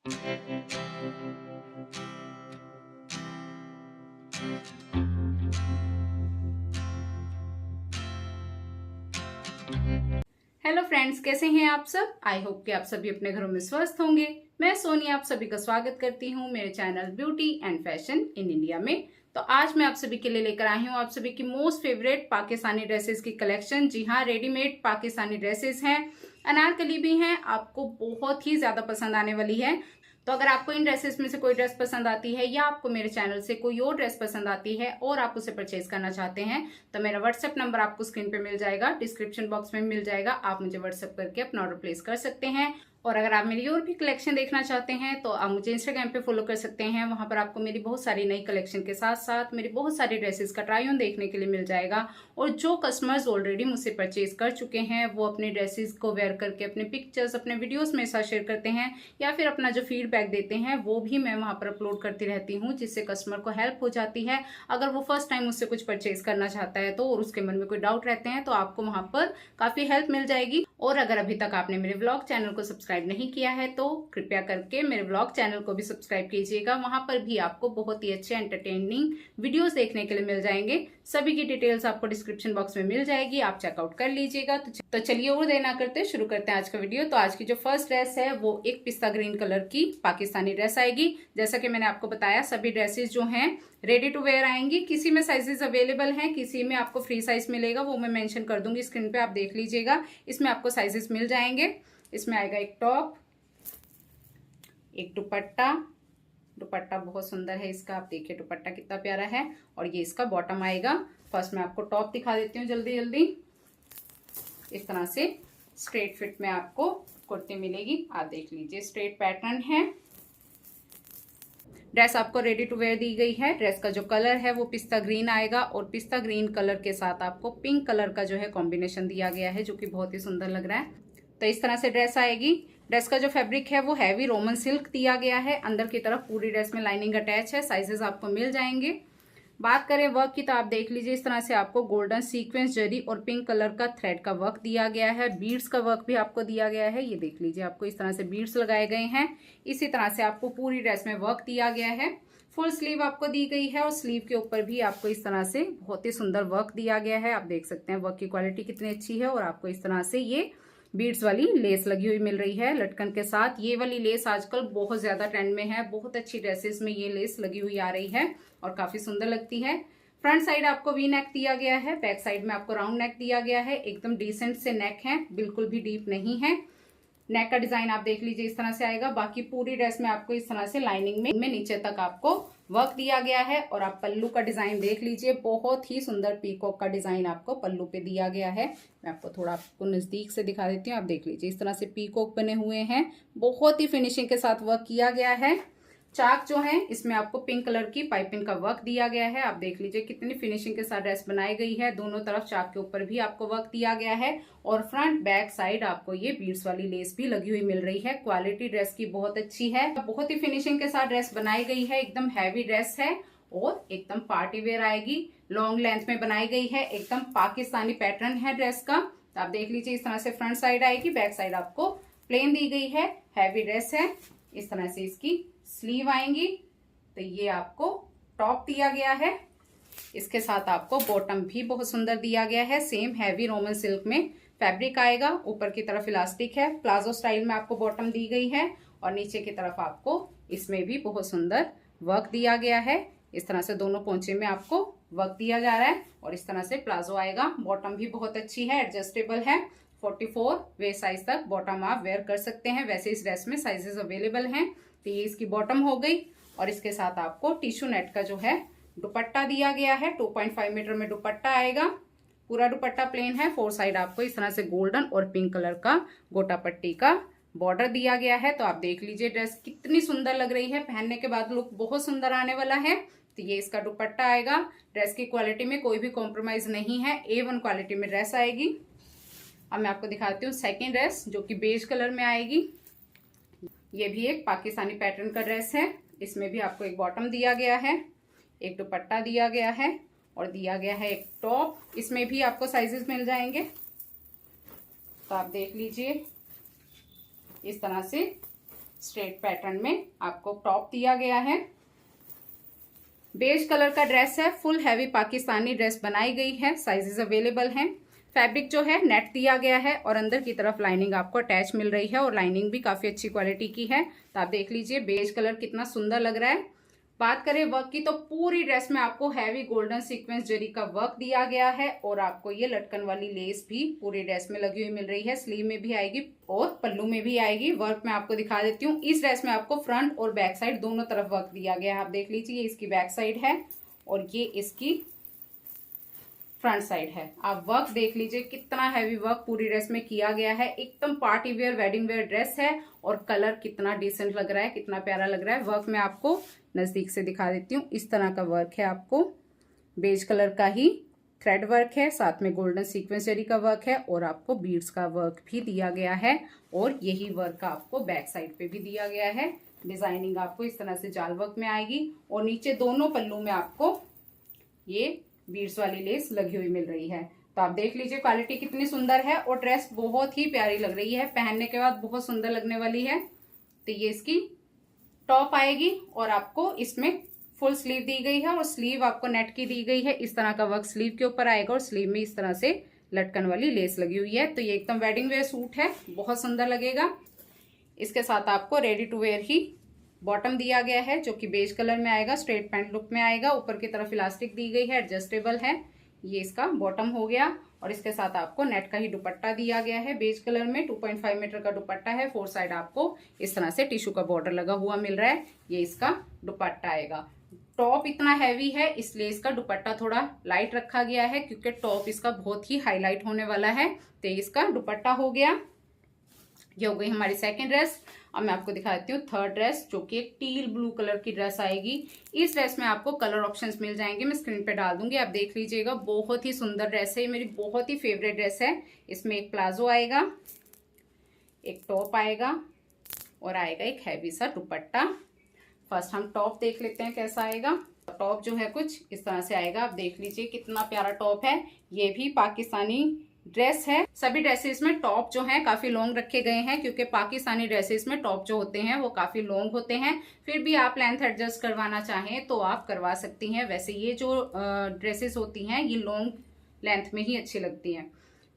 Hello friends, कैसे हैं आप सब। आई होप कि आप सभी अपने घरों में स्वस्थ होंगे। मैं सोनिया आप सभी का स्वागत करती हूं मेरे channel beauty and fashion in India में। तो आज मैं आप सभी के लिए लेकर आई हूं आप सभी की मोस्ट फेवरेट पाकिस्तानी ड्रेसेस की कलेक्शन। जी हाँ, रेडीमेड पाकिस्तानी ड्रेसेस हैं, अनारकली भी हैं, आपको बहुत ही ज्यादा पसंद आने वाली है। तो अगर आपको इन ड्रेसेस में से कोई ड्रेस पसंद आती है या आपको मेरे चैनल से कोई और ड्रेस पसंद आती है और आप उसे परचेज करना चाहते हैं तो मेरा व्हाट्सएप नंबर आपको स्क्रीन पे मिल जाएगा, डिस्क्रिप्शन बॉक्स में मिल जाएगा। आप मुझे व्हाट्सएप करके अपना ऑर्डर प्लेस कर सकते हैं। और अगर आप मेरी और भी कलेक्शन देखना चाहते हैं तो आप मुझे इंस्टाग्राम पे फॉलो कर सकते हैं। वहां पर आपको मेरी बहुत सारी नई कलेक्शन के साथ साथ मेरी बहुत सारी ड्रेसेस का ट्राई ऑन देखने के लिए मिल जाएगा। और जो कस्टमर्स ऑलरेडी मुझसे परचेज कर चुके हैं वो अपने ड्रेसेस को वेयर करके अपने पिक्चर्स अपने वीडियोस में साथ शेयर करते हैं या फिर अपना जो फीडबैक देते हैं वो भी मैं वहां पर अपलोड करती रहती हूँ, जिससे कस्टमर को हेल्प हो जाती है। अगर वो फर्स्ट टाइम मुझसे कुछ परचेज करना चाहता है तो और उसके मन में कोई डाउट रहते हैं तो आपको वहां पर काफी हेल्प मिल जाएगी। और अगर अभी तक आपने मेरे व्लॉग चैनल को सब्सक्राइब नहीं किया है तो कृपया करके मेरे व्लॉग चैनल को भी सब्सक्राइब कीजिएगा। वहां पर भी आपको बहुत ही अच्छे एंटरटेनिंग वीडियोस देखने के लिए मिल जाएंगे। सभी की डिटेल्स आपको डिस्क्रिप्शन बॉक्स में मिल जाएगी, आप चेकआउट कर लीजिएगा। तो चलिए और देर ना करते शुरू करते हैं आज का वीडियो। तो आज की जो फर्स्ट ड्रेस है वो एक पिस्ता ग्रीन कलर की पाकिस्तानी ड्रेस आएगी। जैसा कि मैंने आपको बताया सभी ड्रेसेस जो हैं रेडी टू वेयर आएंगी। किसी में साइजेस अवेलेबल हैं, किसी में आपको फ्री साइज मिलेगा, वो मैं मेंशन कर दूंगी स्क्रीन पे, आप देख लीजिएगा। इसमें आपको साइजेस मिल जाएंगे। इसमें आएगा एक टॉप, एक दुपट्टा। दुपट्टा बहुत सुंदर है इसका, आप देखिए दुपट्टा कितना प्यारा है। और ये इसका बॉटम आएगा। फर्स्ट मैं आपको टॉप दिखा देती हूँ जल्दी जल्दी। इस तरह से स्ट्रेट फिट में आपको कुर्ती मिलेगी, आप देख लीजिए स्ट्रेट पैटर्न है। ड्रेस आपको रेडी टू वेयर दी गई है। ड्रेस का जो कलर है वो पिस्ता ग्रीन आएगा और पिस्ता ग्रीन कलर के साथ आपको पिंक कलर का जो है कॉम्बिनेशन दिया गया है, जो कि बहुत ही सुंदर लग रहा है। तो इस तरह से ड्रेस आएगी। ड्रेस का जो फैब्रिक है वो हैवी रोमन सिल्क दिया गया है। अंदर की तरफ पूरी ड्रेस में लाइनिंग अटैच है। साइजेस आपको मिल जाएंगे। बात करें वर्क की तो आप देख लीजिए इस तरह से आपको गोल्डन सीक्वेंस जरी और पिंक कलर का थ्रेड का वर्क दिया गया है। बीड्स का वर्क भी आपको दिया गया है, ये देख लीजिए आपको इस तरह से बीड्स लगाए गए हैं। इसी तरह से आपको पूरी ड्रेस में वर्क दिया गया है। फुल स्लीव आपको दी गई है और स्लीव के ऊपर भी आपको इस तरह से बहुत ही सुंदर वर्क दिया गया है। आप देख सकते हैं वर्क की क्वालिटी कितनी अच्छी है। और आपको इस तरह से ये बीड्स वाली लेस लगी हुई मिल रही है लटकन के साथ। ये वाली लेस आजकल बहुत ज्यादा ट्रेंड में है, बहुत अच्छी ड्रेसेस में ये लेस लगी हुई आ रही है और काफी सुंदर लगती है। फ्रंट साइड आपको वी नेक दिया गया है, बैक साइड में आपको राउंड नेक दिया गया है। एकदम डिसेंट से नेक है, बिल्कुल भी डीप नहीं है। नेक का डिजाइन आप देख लीजिए इस तरह से आएगा। बाकी पूरी ड्रेस में आपको इस तरह से लाइनिंग में नीचे तक आपको वर्क दिया गया है। और आप पल्लू का डिजाइन देख लीजिए, बहुत ही सुंदर पीकॉक का डिजाइन आपको पल्लू पे दिया गया है। मैं आपको थोड़ा आपको नजदीक से दिखा देती हूँ, आप देख लीजिए इस तरह से पीकॉक बने हुए हैं। बहुत ही फिनिशिंग के साथ वर्क किया गया है। चाक जो है इसमें आपको पिंक कलर की पाइपिंग का वर्क दिया गया है। आप देख लीजिए कितनी फिनिशिंग के साथ ड्रेस बनाई गई है। दोनों तरफ चाक के ऊपर भी आपको वर्क दिया गया है और फ्रंट बैक साइड आपको ये बीड्स वाली लेस भी लगी हुई मिल रही है। क्वालिटी ड्रेस की बहुत अच्छी है, बहुत ही फिनिशिंग के साथ ड्रेस बनाई गई है। एकदम हैवी ड्रेस है और एकदम पार्टी वेयर आएगी। लॉन्ग लेंथ में बनाई गई है, एकदम पाकिस्तानी पैटर्न है ड्रेस का। तो आप देख लीजिए इस तरह से फ्रंट साइड आएगी, बैक साइड आपको प्लेन दी गई है। हैवी ड्रेस है। इस तरह से इसकी स्लीव आएंगी। तो ये आपको टॉप दिया गया है, इसके साथ आपको बॉटम भी बहुत सुंदर दिया गया है। सेम हैवी रोमन सिल्क में फैब्रिक आएगा। ऊपर की तरफ इलास्टिक है, प्लाजो स्टाइल में आपको बॉटम दी गई है और नीचे की तरफ आपको इसमें भी बहुत सुंदर वर्क दिया गया है। इस तरह से दोनों पोंचे में आपको वर्क दिया जा रहा है और इस तरह से प्लाजो आएगा। बॉटम भी बहुत अच्छी है, एडजस्टेबल है। 44 वे साइज तक बॉटम आप वेयर कर सकते हैं। वैसे इस ड्रेस में साइजेस अवेलेबल हैं। तो ये इसकी बॉटम हो गई और इसके साथ आपको टिश्यू नेट का जो है दुपट्टा दिया गया है। 2.5 मीटर में दुपट्टा आएगा। पूरा दुपट्टा प्लेन है। 4 साइड आपको इस तरह से गोल्डन और पिंक कलर का गोटा पट्टी का बॉर्डर दिया गया है। तो आप देख लीजिए ड्रेस कितनी सुंदर लग रही है, पहनने के बाद लुक बहुत सुंदर आने वाला है। तो ये इसका दुपट्टा आएगा। ड्रेस की क्वालिटी में कोई भी कॉम्प्रोमाइज नहीं है, A1 क्वालिटी में ड्रेस आएगी। अब मैं आपको दिखाती हूँ सेकेंड ड्रेस जो कि बेज कलर में आएगी। ये भी एक पाकिस्तानी पैटर्न का ड्रेस है। इसमें भी आपको एक बॉटम दिया गया है, एक दुपट्टा दिया गया है और दिया गया है एक टॉप। इसमें भी आपको साइजेस मिल जाएंगे। तो आप देख लीजिए इस तरह से स्ट्रेट पैटर्न में आपको टॉप दिया गया है। बेज कलर का ड्रेस है, फुल हैवी पाकिस्तानी ड्रेस बनाई गई है, साइजेस अवेलेबल हैं। फैब्रिक जो है नेट दिया गया है और अंदर की तरफ लाइनिंग आपको अटैच मिल रही है और लाइनिंग भी काफी अच्छी क्वालिटी की है। तो आप देख लीजिए बेज कलर कितना सुंदर लग रहा है। बात करें वर्क की तो पूरी ड्रेस में आपको हैवी गोल्डन सीक्वेंस जरी का वर्क दिया गया है और आपको ये लटकन वाली लेस भी पूरी ड्रेस में लगी हुई मिल रही है। स्लीव में भी आएगी और पल्लू में भी आएगी। वर्क में आपको दिखा देती हूँ, इस ड्रेस में आपको फ्रंट और बैक साइड दोनों तरफ वर्क दिया गया है। आप देख लीजिए ये इसकी बैक साइड है और ये इसकी फ्रंट साइड है। आप वर्क देख लीजिए कितना हैवी वर्क पूरी ड्रेस में किया गया है। एकदम party wear wedding where dress है और कलर कितना डिसेंट लग रहा है, कितना प्यारा लग रहा है। वर्क में आपको नजदीक से दिखा देती हूँ, इस तरह का वर्क है। आपको बेज कलर का ही थ्रेड वर्क है, साथ में गोल्डन सीक्वेंस जरी का वर्क है और आपको बीड्स का वर्क भी दिया गया है और यही वर्क आपको बैक साइड पे भी दिया गया है। डिजाइनिंग आपको इस तरह से जाल वर्क में आएगी और नीचे दोनों पल्लू में आपको ये बीड्स वाली लेस लगी हुई मिल रही है। तो आप देख लीजिए क्वालिटी कितनी सुंदर है और ड्रेस बहुत ही प्यारी लग रही है, पहनने के बाद बहुत सुंदर लगने वाली है। तो ये इसकी टॉप आएगी और आपको इसमें फुल स्लीव दी गई है और स्लीव आपको नेट की दी गई है। इस तरह का वर्क स्लीव के ऊपर आएगा और स्लीव में इस तरह से लटकन वाली लेस लगी हुई है। तो ये एकदम वेडिंग वेयर सूट है, बहुत सुंदर लगेगा। इसके साथ आपको रेडी टू वेयर ही बॉटम दिया गया है जो कि बेज कलर में आएगा, स्ट्रेट पैंट लुक में आएगा। ऊपर की तरफ इलास्टिक दी गई है, एडजस्टेबल है। ये इसका बॉटम हो गया और इसके साथ आपको नेट का ही दुपट्टा दिया गया है बेज कलर में। 2.5 मीटर का दुपट्टा है, 4 साइड आपको इस तरह से टिश्यू का बॉर्डर लगा हुआ मिल रहा है। ये इसका दुपट्टा आएगा। टॉप इतना हैवी है इसलिए इसका दुपट्टा थोड़ा लाइट रखा गया है क्योंकि टॉप इसका बहुत ही हाईलाइट होने वाला है। तो इसका दुपट्टा हो गया। ये हो गई हमारी सेकंड ड्रेस। अब मैं आपको दिखा देती हूँ थर्ड ड्रेस जो कि एक टील ब्लू कलर की ड्रेस आएगी। इस ड्रेस में आपको कलर ऑप्शंस मिल जाएंगे, मैं स्क्रीन पे डाल दूंगी, आप देख लीजिएगा। बहुत ही सुंदर ड्रेस है, मेरी बहुत ही फेवरेट ड्रेस है। इसमें एक प्लाजो आएगा, एक टॉप आएगा और आएगा एक हैवी सा दुपट्टा। फर्स्ट हम टॉप देख लेते हैं कैसा आएगा। टॉप जो है कुछ इस तरह से आएगा, आप देख लीजिए कितना प्यारा टॉप है। ये भी पाकिस्तानी ड्रेस है। सभी ड्रेसेस में टॉप जो है काफी लॉन्ग रखे गए हैं क्योंकि पाकिस्तानी ड्रेसेस में टॉप जो होते हैं वो काफी लॉन्ग होते हैं। फिर भी आप लेंथ एडजस्ट करवाना चाहें तो आप करवा सकती हैं। वैसे ये जो ड्रेसेस होती हैं ये लॉन्ग लेंथ में ही अच्छी लगती हैं।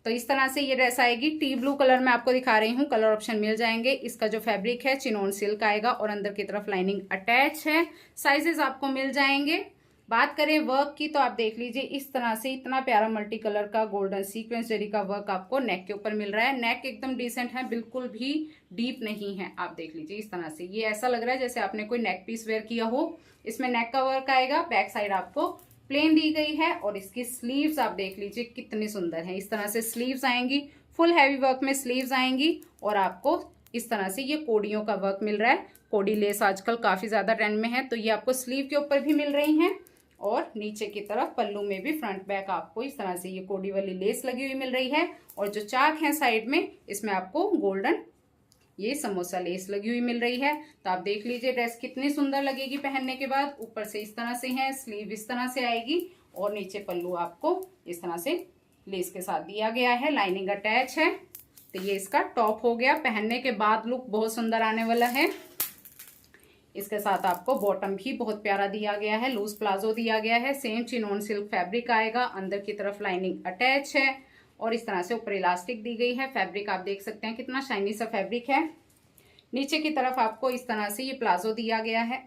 तो इस तरह से ये ड्रेस आएगी। टी ब्लू कलर में आपको दिखा रही हूँ, कलर ऑप्शन मिल जाएंगे। इसका जो फैब्रिक है चिनोन सिल्क आएगा और अंदर की तरफ लाइनिंग अटैच है। साइजेस आपको मिल जाएंगे। बात करें वर्क की तो आप देख लीजिए इस तरह से इतना प्यारा मल्टी कलर का गोल्डन सीक्वेंस जरी का वर्क आपको नेक के ऊपर मिल रहा है। नेक एकदम डिसेंट है, बिल्कुल भी डीप नहीं है। आप देख लीजिए इस तरह से ये ऐसा लग रहा है जैसे आपने कोई नेक पीस वेयर किया हो। इसमें नेक का वर्क आएगा, बैक साइड आपको प्लेन दी गई है और इसकी स्लीव्स आप देख लीजिए कितनी सुंदर है। इस तरह से स्लीव्स आएंगी, फुल हैवी वर्क में स्लीव्स आएंगी और आपको इस तरह से ये कोडियों का वर्क मिल रहा है। कोडी लेस आजकल काफी ज्यादा ट्रेंड में है तो ये आपको स्लीव के ऊपर भी मिल रही हैं और नीचे की तरफ पल्लू में भी फ्रंट बैक आपको इस तरह से ये कोडी वाली लेस लगी हुई मिल रही है। और जो चाक है साइड में इसमें आपको गोल्डन ये समोसा लेस लगी हुई मिल रही है। तो आप देख लीजिए ड्रेस कितनी सुंदर लगेगी पहनने के बाद। ऊपर से इस तरह से है, स्लीव इस तरह से आएगी और नीचे पल्लू आपको इस तरह से लेस के साथ दिया गया है, लाइनिंग अटैच है। तो ये इसका टॉप हो गया। पहनने के बाद लुक बहुत सुंदर आने वाला है। इसके साथ आपको बॉटम भी बहुत प्यारा दिया गया है, लूज प्लाजो दिया गया है। सेम चिनोन सिल्क फैब्रिक आएगा, अंदर की तरफ लाइनिंग अटैच है और इस तरह से ऊपर इलास्टिक दी गई है। फैब्रिक आप देख सकते हैं कितना शाइनी सा फैब्रिक है। नीचे की तरफ आपको इस तरह से ये प्लाजो दिया गया है।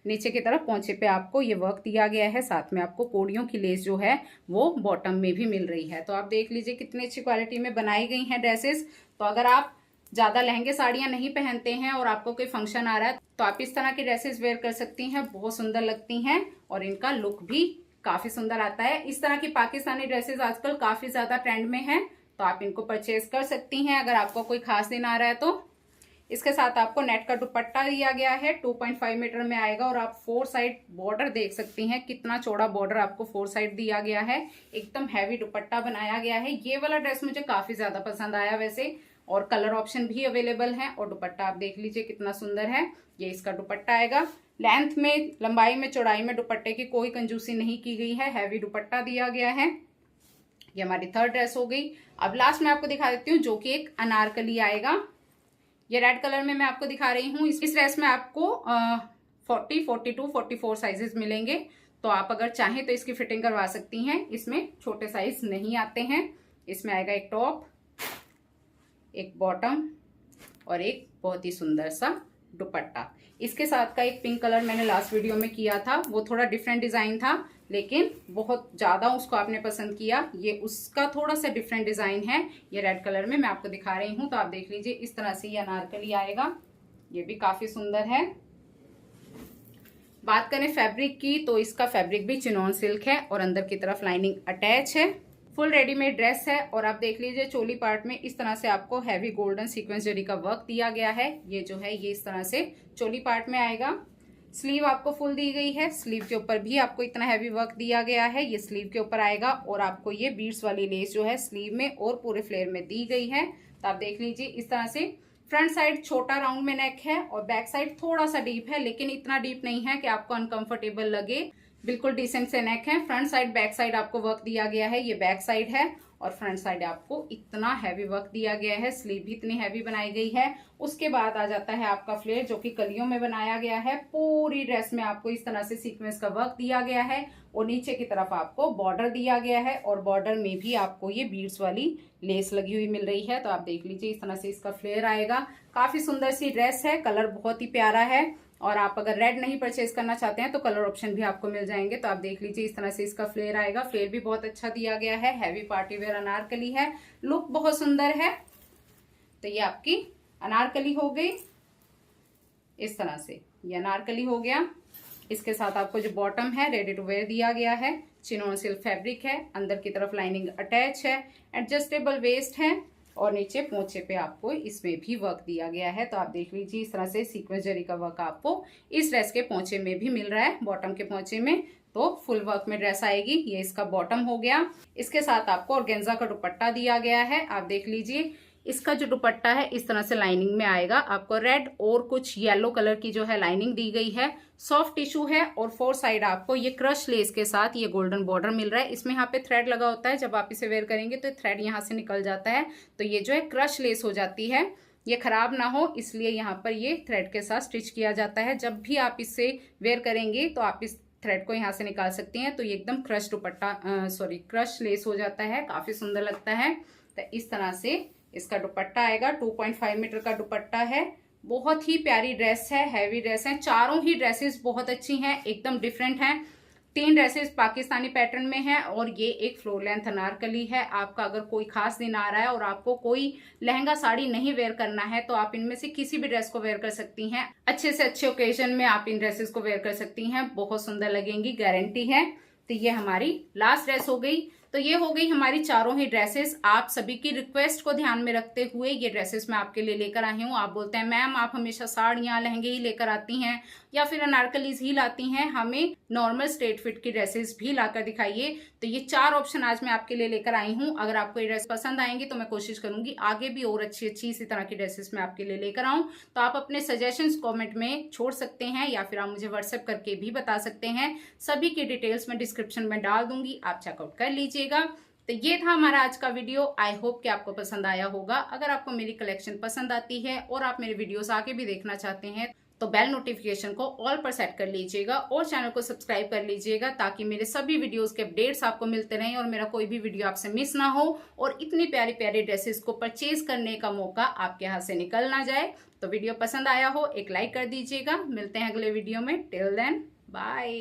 नीचे की तरफ पोंचे पे आपको ये वर्क दिया गया है, साथ में आपको कोडियों की लेस जो है वो बॉटम में भी मिल रही है। तो आप देख लीजिए कितनी अच्छी क्वालिटी में बनाई गई हैं ड्रेसेस। तो अगर आप ज्यादा लहंगे साड़ियां नहीं पहनते हैं और आपको कोई फंक्शन आ रहा है तो आप इस तरह की ड्रेसेस वेयर कर सकती हैं, बहुत सुंदर लगती हैं और इनका लुक भी काफी सुंदर आता है। इस तरह की पाकिस्तानी ड्रेसेस आजकल काफी ज्यादा ट्रेंड में है तो आप इनको परचेज कर सकती हैं अगर आपको कोई खास दिन आ रहा है तो। इसके साथ आपको नेट का दुपट्टा दिया गया है, 2.5 मीटर में आएगा और आप 4 साइड बॉर्डर देख सकती हैं कितना चौड़ा बॉर्डर आपको 4 साइड दिया गया है। एकदम हैवी दुपट्टा बनाया गया है। ये वाला ड्रेस मुझे काफी ज्यादा पसंद आया वैसे, और कलर ऑप्शन भी अवेलेबल है। और दुपट्टा आप देख लीजिए कितना सुंदर है। ये इसका दुपट्टा आएगा। लेंथ में, लंबाई में, चौड़ाई में दुपट्टे की कोई कंजूसी नहीं की गई है, हैवी दुपट्टा दिया गया है। ये हमारी थर्ड ड्रेस हो गई। अब लास्ट में आपको दिखा देती हूँ जो कि एक अनारकली आएगा। ये रेड कलर में मैं आपको दिखा रही हूँ। इस ड्रेस में आपको 40, 42, 44 साइजेस मिलेंगे। तो आप अगर चाहें तो इसकी फिटिंग करवा सकती हैं। इसमें छोटे साइज नहीं आते हैं। इसमें आएगा एक टॉप, एक बॉटम और एक बहुत ही सुंदर सा दुपट्टा। इसके साथ का एक पिंक कलर मैंने लास्ट वीडियो में किया था, वो थोड़ा डिफरेंट डिजाइन था, लेकिन बहुत ज्यादा उसको आपने पसंद किया। ये उसका थोड़ा सा डिफरेंट डिजाइन है। ये रेड कलर में मैं आपको दिखा रही हूँ। तो आप देख लीजिए, इस तरह से ये अनारकली आएगा। ये भी काफी सुंदर है। बात करें फैब्रिक की, तो इसका फैब्रिक भी चिनॉन सिल्क है और अंदर की तरफ लाइनिंग अटैच है। फुल रेडीमेड ड्रेस है। और आप देख लीजिए, चोली पार्ट में इस तरह से आपको हैवी गोल्डन सीक्वेंस जरी का वर्क दिया गया है। ये जो है ये इस तरह से चोली पार्ट में आएगा। स्लीव आपको फुल दी गई है। स्लीव के ऊपर भी आपको इतना हैवी वर्क दिया गया है। ये स्लीव के ऊपर आएगा और आपको ये बीड्स वाली लेस जो है स्लीव में और पूरे फ्लेयर में दी गई है। तो आप देख लीजिए, इस तरह से फ्रंट साइड छोटा राउंड में नेक है और बैक साइड थोड़ा सा डीप है, लेकिन इतना डीप नहीं है कि आपको अनकंफर्टेबल लगे। बिल्कुल डिसेंट से नेक है। फ्रंट साइड बैक साइड आपको वर्क दिया गया है। ये बैक साइड है और फ्रंट साइड आपको इतना हैवी वर्क दिया गया है। स्लीव भी इतनी हैवी बनाई गई है। उसके बाद आ जाता है आपका फ्लेयर, जो कि कलियों में बनाया गया है। पूरी ड्रेस में आपको इस तरह से सीक्वेंस का वर्क दिया गया है और नीचे की तरफ आपको बॉर्डर दिया गया है और बॉर्डर में भी आपको ये बीड्स वाली लेस लगी हुई मिल रही है। तो आप देख लीजिए, इस तरह से इसका फ्लेयर आएगा। काफी सुंदर सी ड्रेस है। कलर बहुत ही प्यारा है। और आप अगर रेड नहीं परचेज करना चाहते हैं तो कलर ऑप्शन भी आपको मिल जाएंगे। तो आप देख लीजिए, इस तरह से इसका फ्लेयर आएगा। फ्लेयर भी बहुत अच्छा दिया गया है। हैवी पार्टी वेयर अनारकली है। लुक बहुत सुंदर है। तो ये आपकी अनारकली हो गई। इस तरह से ये अनारकली हो गया। इसके साथ आपको जो बॉटम है रेडी टू वेयर दिया गया है। चिनॉन सिल्क फैब्रिक है। अंदर की तरफ लाइनिंग अटैच है। एडजस्टेबल वेस्ट है और नीचे पोंचे पे आपको इसमें भी वर्क दिया गया है। तो आप देख लीजिए, इस तरह से सीक्वेंस जरी का वर्क आपको इस ड्रेस के पोंचे में भी मिल रहा है, बॉटम के पोंचे में। तो फुल वर्क में ड्रेस आएगी। ये इसका बॉटम हो गया। इसके साथ आपको ऑर्गेन्जा का दुपट्टा दिया गया है। आप देख लीजिए, इसका जो दुपट्टा है इस तरह से लाइनिंग में आएगा। आपको रेड और कुछ येलो कलर की जो है लाइनिंग दी गई है। सॉफ्ट टिश्यू है और फोर साइड आपको ये क्रश लेस के साथ ये गोल्डन बॉर्डर मिल रहा है। इसमें यहाँ पे थ्रेड लगा होता है। जब आप इसे वेयर करेंगे तो थ्रेड यहाँ से निकल जाता है, तो ये जो है क्रश लेस हो जाती है। ये खराब ना हो इसलिए यहाँ पर ये थ्रेड के साथ स्टिच किया जाता है। जब भी आप इससे वेयर करेंगे तो आप इस थ्रेड को यहाँ से निकाल सकती हैं। तो ये एकदम क्रश दुपट्टा क्रश लेस हो जाता है। काफी सुंदर लगता है। तो इस तरह से इसका दुपट्टा आएगा। 2.5 मीटर का दुपट्टा है। बहुत ही प्यारी ड्रेस है। हैवी ड्रेस है। चारों ही ड्रेसेस बहुत अच्छी हैं, एकदम डिफरेंट हैं। 3 ड्रेसेस पाकिस्तानी पैटर्न में है और ये एक फ्लोर लेंथ अनारकली है। आपका अगर कोई खास दिन आ रहा है और आपको कोई लहंगा साड़ी नहीं वेयर करना है तो आप इनमें से किसी भी ड्रेस को वेयर कर सकती हैं। अच्छे से अच्छे ओकेजन में आप इन ड्रेसेस को वेयर कर सकती हैं। बहुत सुंदर लगेंगी, गारंटी है। तो ये हमारी लास्ट ड्रेस हो गई। तो ये हो गई हमारी चारों ही ड्रेसेस। आप सभी की रिक्वेस्ट को ध्यान में रखते हुए ये ड्रेसेस मैं आपके लिए लेकर आई हूँ। आप बोलते हैं मैम आप हमेशा साड़ियाँ लहंगे ही लेकर आती हैं या फिर अनारकलीज ही लाती हैं, हमें नॉर्मल स्ट्रेट फिट की ड्रेसेस भी लाकर दिखाइए। तो ये 4 ऑप्शन आज मैं आपके लिए लेकर आई हूँ। अगर आपको ये ड्रेस पसंद आएंगी तो मैं कोशिश करूंगी आगे भी और अच्छी अच्छी इसी तरह की ड्रेसेस मैं आपके लिए लेकर आऊँ। तो आप अपने सजेशंस कॉमेंट में छोड़ सकते हैं या फिर आप मुझे व्हाट्सएप करके भी बता सकते हैं। सभी की डिटेल्स मैं डिस्क्रिप्शन में डाल दूंगी, आप चेकआउट कर लीजिएगा। तो ये था हमारा आज का वीडियो। आई होप कि आपको पसंद आया होगा। अगर आपको मेरी कलेक्शन पसंद आती है और आप मेरे वीडियोस आगे भी देखना चाहते हैं तो बेल नोटिफिकेशन को ऑल पर सेट कर लीजिएगा और चैनल को सब्सक्राइब कर लीजिएगा ताकि मेरे सभी वीडियोस के अपडेट्स आपको मिलते रहें और मेरा कोई भी वीडियो आपसे मिस ना हो और इतनी प्यारी प्यारी ड्रेसेस को परचेज करने का मौका आपके हाथ से निकल ना जाए। तो वीडियो पसंद आया हो एक लाइक कर दीजिएगा। मिलते हैं अगले वीडियो में। Till then bye.